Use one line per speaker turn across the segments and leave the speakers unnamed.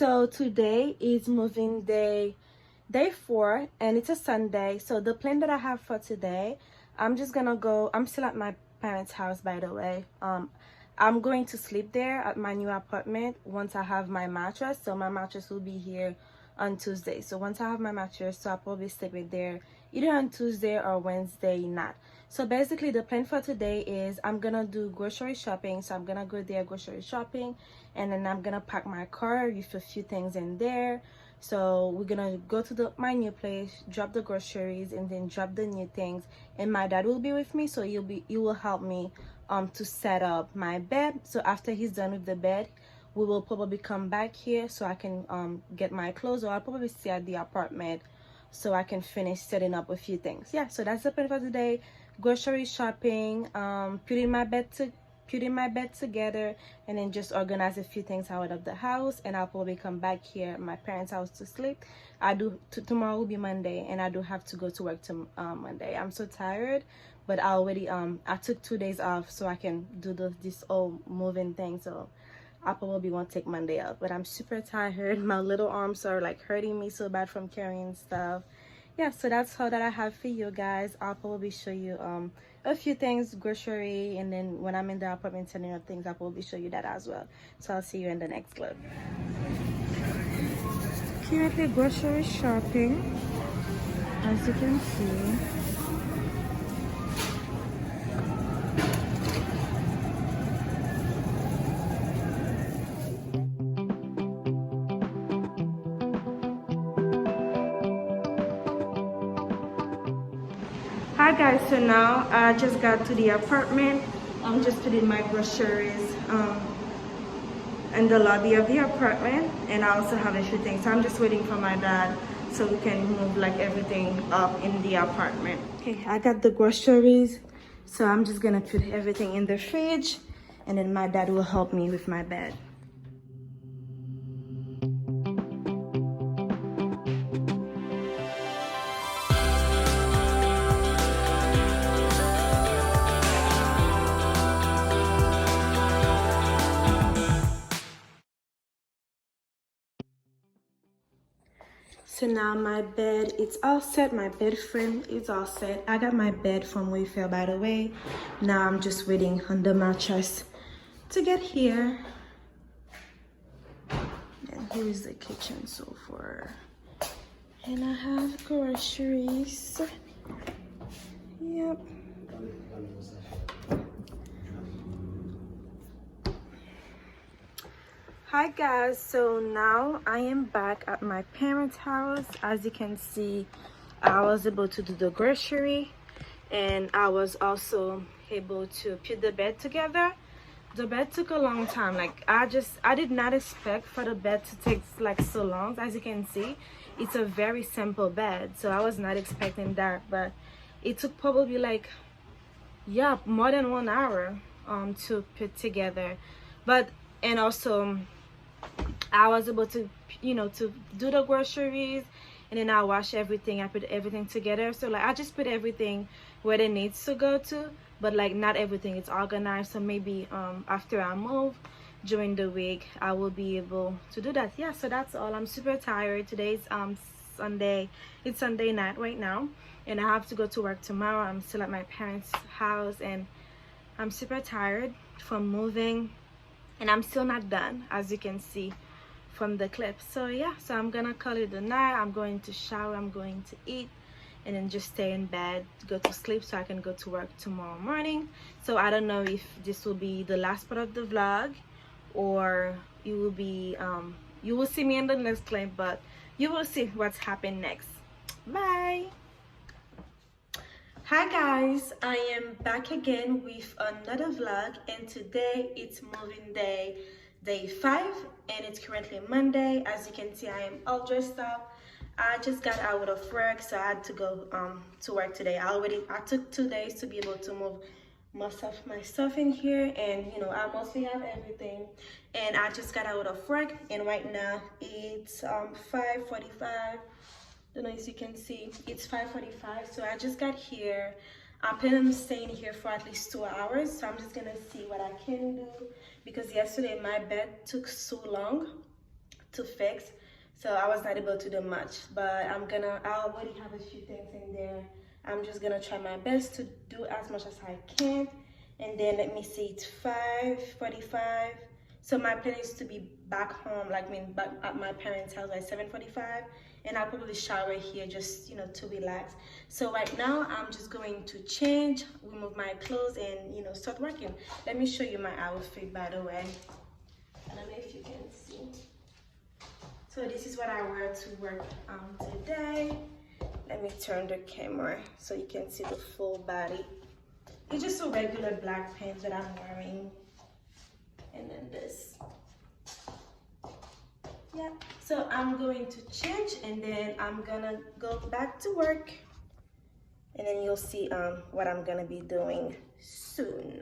So today is moving day 4, and it's a Sunday. So the plan that I have for today, I'm still at my parents' house, by the way. I'm going to sleep there at my new apartment once I have my mattress. So my mattress will be here on Tuesday. So once I have my mattress, so I'll probably sleep it there either on Tuesday or Wednesday night. So basically the plan for today is I'm gonna do grocery shopping. So I'm gonna go there grocery shopping, and then I'm gonna pack my car with a few things in there. So we're gonna go to my new place, drop the groceries, and then drop the new things. And my dad will be with me, so he will help me to set up my bed. So after he's done with the bed, we will probably come back here so I can get my clothes, or I'll probably stay at the apartment so I can finish setting up a few things. Yeah, so that's the plan for today. Grocery shopping, putting my bed together, and then just organize a few things out of the house. And I'll probably come back here at my parents' house to sleep. Tomorrow will be Monday, and I do have to go to work Monday. I'm so tired, but I took 2 days off so I can do this whole moving thing. So I probably won't take Monday off, but I'm super tired. My little arms are like hurting me so bad from carrying stuff. Yeah, so that's all that I have for you guys. I'll probably show you a few things, grocery, and then when I'm in the apartment setting up things, I'll probably show you that as well. So I'll see you in the next clip. Currently grocery shopping, as you can see. Hi guys, so now I just got to the apartment. I'm just putting my groceries in the lobby of the apartment, and I also have a few things. So I'm just waiting for my dad so we can move like everything up in the apartment. Okay, I got the groceries, so I'm just gonna put everything in the fridge, and then my dad will help me with my bed. So now my bed, it's all set. My bed frame is all set. I got my bed from Wayfair, by the way. Now I'm just waiting on the mattress to get here. And here is the kitchen so far. And I have groceries. Yep. Hi guys, so now I am back at my parents' house. As you can see, I was able to do the grocery, and I was also able to put the bed together. The bed took a long time. Like I did not expect for the bed to take like so long. As you can see, it's a very simple bed, so I was not expecting that, but it took probably like, yeah, more than 1 hour to put together. And also I was able to, to do the groceries, and then I wash everything. I put everything together. So like I just put everything where it needs to go to, but like not everything is organized. So maybe after I move during the week, I will be able to do that. Yeah, so that's all. I'm super tired. Today's Sunday. It's Sunday night right now, and I have to go to work tomorrow. I'm still at my parents' house, and I'm super tired from moving. And I'm still not done, as you can see from the clip. So yeah, so I'm gonna call it a night. I'm going to shower, I'm going to eat, and then just stay in bed, go to sleep so I can go to work tomorrow morning. So I don't know if this will be the last part of the vlog, or it will be you will see me in the next clip, but you will see what's happened next. Bye. Hi guys, I am back again with another vlog, and today it's moving day 5, and it's currently Monday. As you can see, I am all dressed up. I just got out of work, so I had to go to work today. I took 2 days to be able to move most of my stuff in here, and I mostly have everything. And I just got out of work, and right now it's 5:45. Don't know if you can see, it's 5:45. So I just got here. I'm planning on staying here for at least 2 hours, so I'm just gonna see what I can do, because yesterday my bed took so long to fix, so I was not able to do much. But I already have a few things in there. I'm just gonna try my best to do as much as I can. And then let me see, it's 5:45. So my plan is to be back home, back at my parents' house by 7:45. And I'll probably shower here just, to relax. So right now, I'm just going to change, remove my clothes, and, start working. Let me show you my outfit, by the way. I don't know if you can see. So this is what I wear to work today. Let me turn the camera so you can see the full body. It's just a regular black pants that I'm wearing. And then this. Yeah, so I'm going to change and then I'm gonna go back to work. And then you'll see what I'm gonna be doing soon.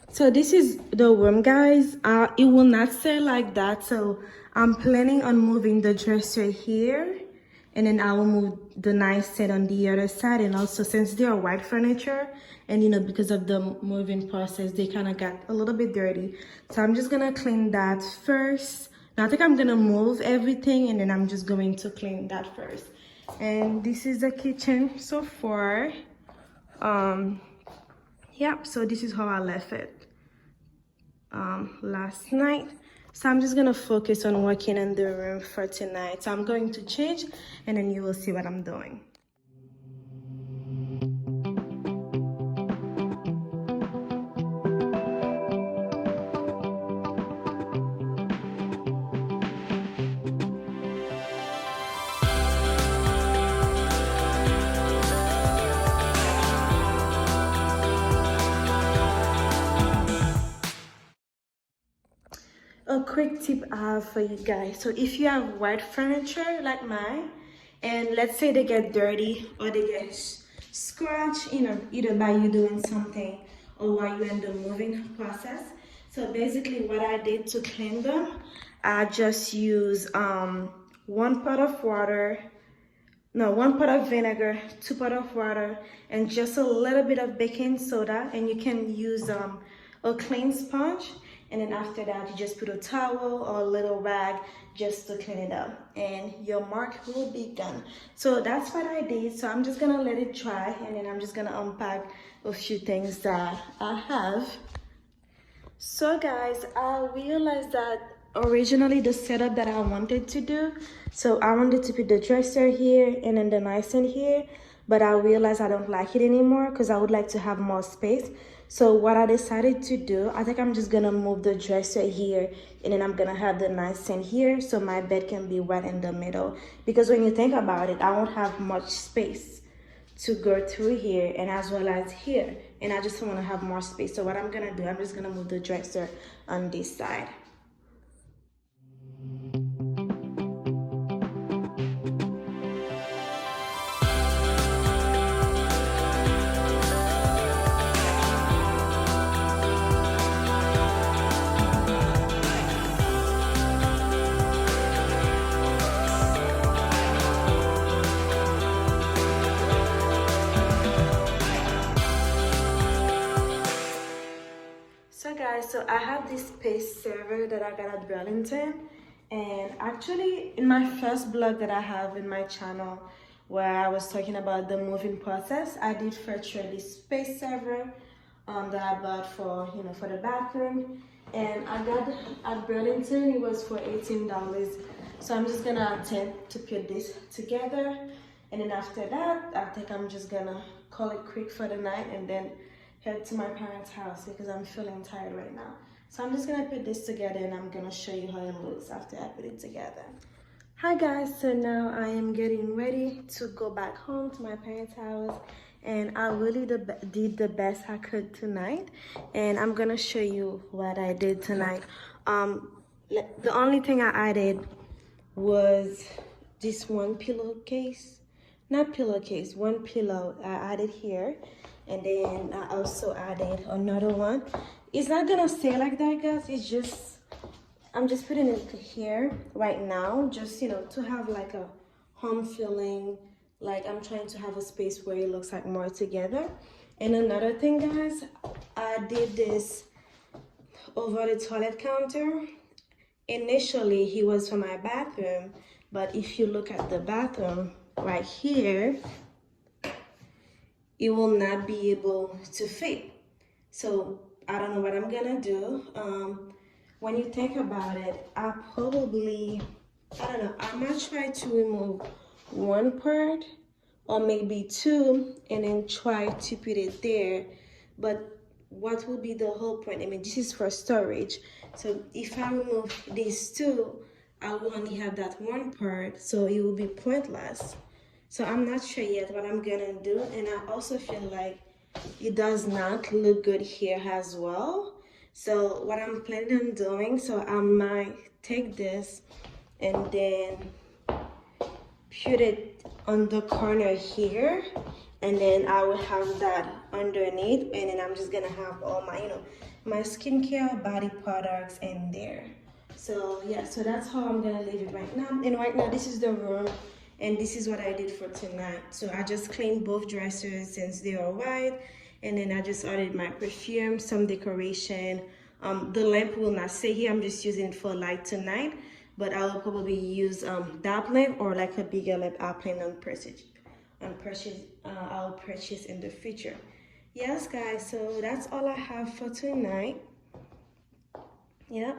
So this is the room, guys. It will not stay like that. So I'm planning on moving the dresser here. And then I will move the nightstand on the other side. And also, since they are white furniture, and because of the moving process, they kind of got a little bit dirty. So I'm just gonna clean that first. Now I think I'm gonna move everything, and then I'm just going to clean that first. And this is the kitchen so far. Yep, so this is how I left it last night. So I'm just gonna focus on working in the room for tonight. So I'm going to change and then you will see what I'm doing. A quick tip I have for you guys. So if you have white furniture like mine, and let's say they get dirty or they get scratched, either by you doing something or while you're in the moving process. So basically what I did to clean them, I just use 1 pot of vinegar, 2 pot of water, and just a little bit of baking soda. And you can use a clean sponge. And then after that, you just put a towel or a little rag just to clean it up. And your mark will be done. So that's what I did. So I'm just gonna let it dry. And then I'm just gonna unpack a few things that I have. So guys, I realized that originally the setup that I wanted to do. So I wanted to put the dresser here and then the nightstand here. But I realized I don't like it anymore because I would like to have more space. So what I decided to do, I think I'm just gonna move the dresser here and then I'm gonna have the nightstand here so my bed can be right in the middle. Because when you think about it, I won't have much space to go through here and as well as here. And I just wanna have more space. So what I'm gonna do, I'm just gonna move the dresser on this side. So I have this paste server that I got at Burlington, and actually in my first blog that I have in my channel where I was talking about the moving process, I did feature this paste server that I bought for for the bathroom, and I got at Burlington. It was for $18. So I'm just gonna attempt to put this together, and then after that I think I'm just gonna call it quick for the night and then head to my parents' house because I'm feeling tired right now. So I'm just gonna put this together and I'm gonna show you how it looks after I put it together. Hi guys, so now I am getting ready to go back home to my parents' house, and I really did the best I could tonight, and I'm gonna show you what I did tonight. The only thing I added was this one pillowcase, not pillowcase, one pillow I added here. And then I also added another one. It's not gonna stay like that, guys. It's just, I'm just putting it here right now, just to have like a home feeling, like I'm trying to have a space where it looks like more together. And another thing, guys, I did this over the toilet counter, initially he was for my bathroom, but if you look at the bathroom right here, it will not be able to fit. So I don't know what I'm gonna do. When you think about it, I don't know, I might try to remove one part or maybe two and then try to put it there. But what will be the whole point? I mean, this is for storage. So if I remove these two, I will only have that one part, so it will be pointless. So I'm not sure yet what I'm gonna do, and I also feel like it does not look good here as well. So what I'm planning on doing, so I might take this and then put it on the corner here, and then I will have that underneath, and then I'm just gonna have all my, my skincare, body products in there. So yeah, so that's how I'm gonna leave it right now. And right now, this is the room, and this is what I did for tonight. So I just cleaned both dressers since they are white, and then I just added my perfume, some decoration. The lamp will not stay here. I'm just using it for light tonight, but I will probably use that lamp or like a bigger lamp I plan on I'll purchase in the future. Yes, guys, so that's all I have for tonight. Yep.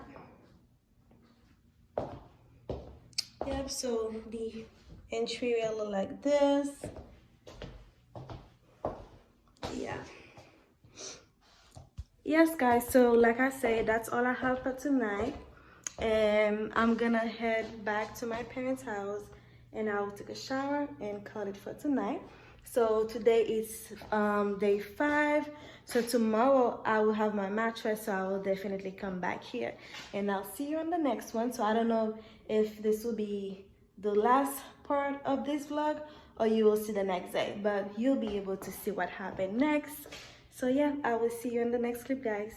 Yep, so the entry will look like this. Yeah. Yes, guys, so like I said, that's all I have for tonight. And I'm gonna head back to my parents' house and I'll take a shower and call it for tonight. So today is day 5. So tomorrow I will have my mattress, so I will definitely come back here and I'll see you on the next one. So I don't know if this will be the last part of this vlog or you will see the next day, but you'll be able to see what happened next. So yeah, I will see you in the next clip, guys.